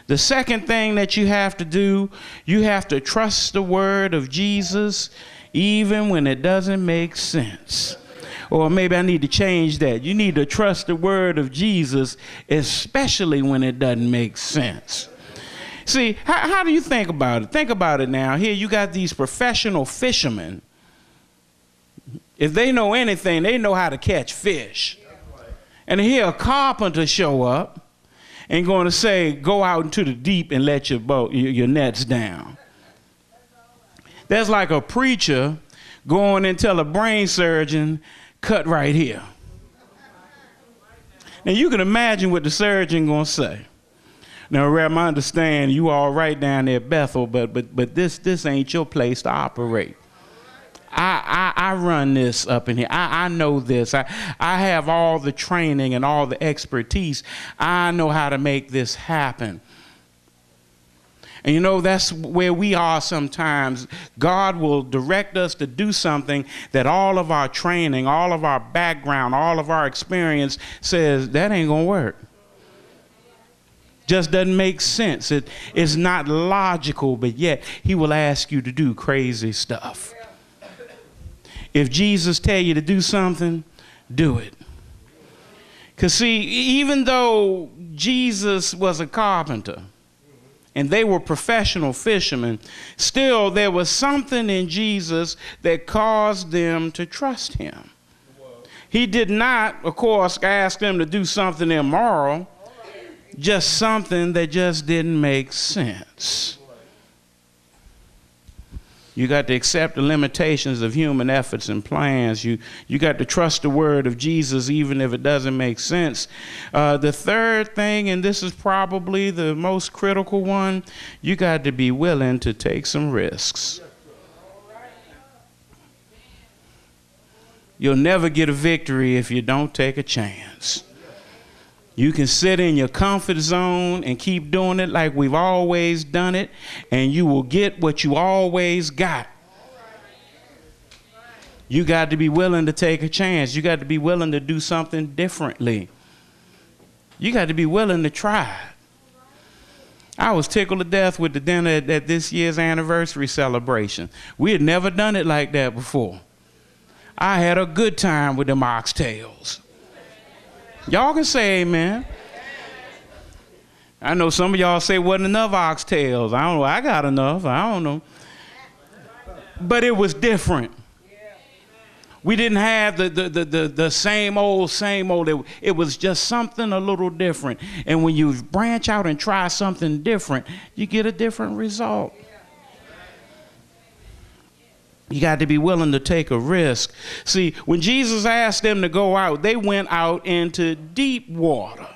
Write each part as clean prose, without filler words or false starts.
The second thing that you have to do, you have to trust the word of Jesus even when it doesn't make sense. Or maybe I need to change that. You need to trust the word of Jesus, especially when it doesn't make sense. See, how do you think about it? Think about it now. Here you got these professional fishermen. If they know anything, they know how to catch fish. And here a carpenter show up and going to say, go out into the deep and let your nets down. That's like a preacher going and tell a brain surgeon, cut right here. Now you can imagine what the surgeon going to say. Now, Rev, I understand you all right down there at Bethel, but this ain't your place to operate. I run this up in here. I know this. I have all the training and all the expertise. I know how to make this happen. And you know, that's where we are sometimes. God will direct us to do something that all of our training, all of our background, all of our experience says that ain't gonna work. Just doesn't make sense. It's not logical, but yet he will ask you to do crazy stuff. If Jesus tell you to do something, do it. Because see, even though Jesus was a carpenter and they were professional fishermen, still there was something in Jesus that caused them to trust him. He did not, of course, ask them to do something immoral, just something that just didn't make sense. You got to accept the limitations of human efforts and plans. You got to trust the word of Jesus even if it doesn't make sense. The third thing, and this is probably the most critical one, you got to be willing to take some risks. You'll never get a victory if you don't take a chance. You can sit in your comfort zone and keep doing it like we've always done it, and you will get what you always got. You got to be willing to take a chance. You got to be willing to do something differently. You got to be willing to try. I was tickled to death with the dinner at this year's anniversary celebration. We had never done it like that before. I had a good time with them oxtails. Y'all can say amen. I know some of y'all say wasn't enough oxtails. I don't know. I got enough. I don't know. But it was different. We didn't have the same old. It was just something a little different. And when you branch out and try something different, you get a different result. You got to be willing to take a risk. See, when Jesus asked them to go out, they went out into deep water.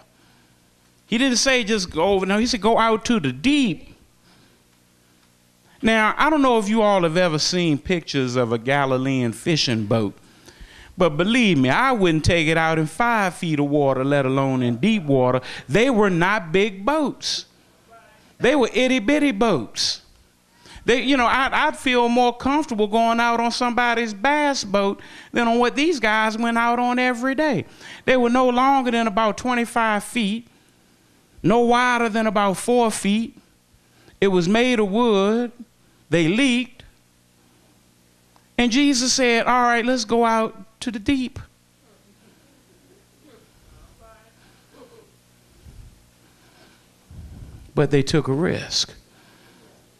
He didn't say just go over. No, he said go out to the deep. Now, I don't know if you all have ever seen pictures of a Galilean fishing boat, but believe me, I wouldn't take it out in 5 feet of water, let alone in deep water. They were not big boats. They were itty-bitty boats. I'd feel more comfortable going out on somebody's bass boat than on what these guys went out on every day. They were no longer than about 25 feet, no wider than about 4 feet. It was made of wood. They leaked. And Jesus said, all right, let's go out to the deep. But they took a risk.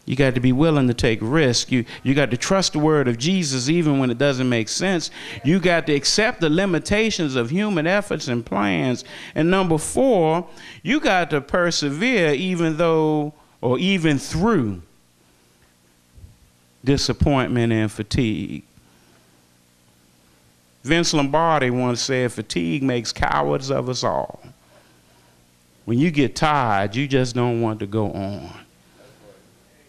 You got to be willing to take risk. You got to trust the word of Jesus even when it doesn't make sense. You got to accept the limitations of human efforts and plans. And number 4, you got to persevere even through disappointment and fatigue. Vince Lombardi once said, fatigue makes cowards of us all. When you get tired, you just don't want to go on.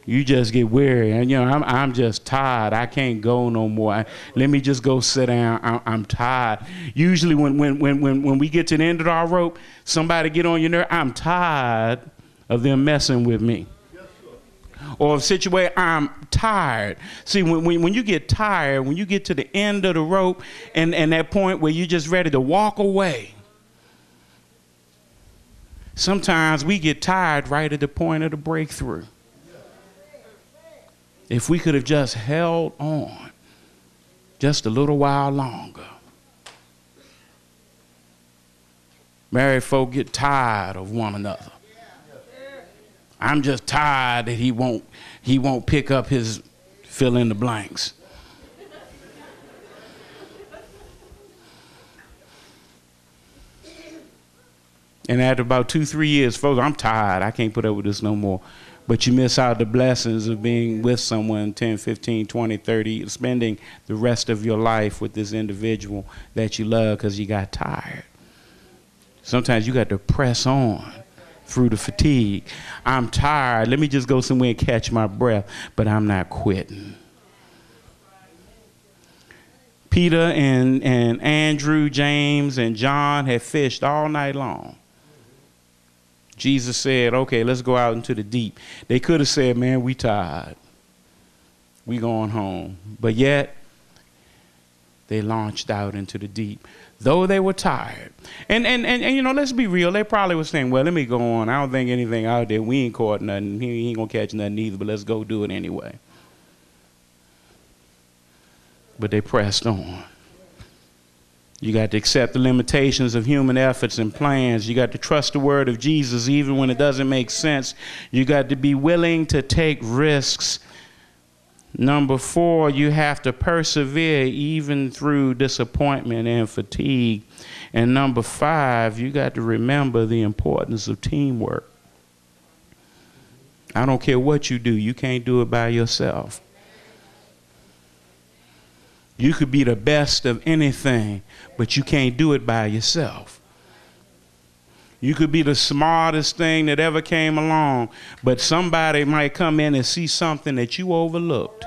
You just get weary, and I'm just tired. I can't go no more. Let me just go sit down. I'm tired. Usually, when we get to the end of our rope, somebody get on your nerve. I'm tired of them messing with me. Or a situation, I'm tired. See, when you get tired, when you get to the end of the rope, and that point where you're just ready to walk away. Sometimes we get tired right at the point of the breakthrough. If we could have just held on just a little while longer. Married folk get tired of one another. I'm just tired that he won't pick up his fill in the blanks. And after about 2-3 years, folks, I'm tired. I can't put up with this no more. But you miss out the blessings of being with someone 10, 15, 20, 30, spending the rest of your life with this individual that you love because you got tired. Sometimes you got to press on through the fatigue. I'm tired. Let me just go somewhere and catch my breath, but I'm not quitting. Peter and Andrew, James, and John had fished all night long. Jesus said, okay, let's go out into the deep. They could have said, man, we tired. We going home. But yet, they launched out into the deep, though they were tired. And you know, let's be real. They probably were saying, well, let me go on. I don't think anything out there. We ain't caught nothing. He ain't going to catch nothing either, but let's go do it anyway. But they pressed on. You got to accept the limitations of human efforts and plans. You got to trust the word of Jesus even when it doesn't make sense. You got to be willing to take risks. Number 4, you have to persevere even through disappointment and fatigue. And number 5, you got to remember the importance of teamwork. I don't care what you do, you can't do it by yourself. You could be the best of anything, but you can't do it by yourself. You could be the smartest thing that ever came along, but somebody might come in and see something that you overlooked.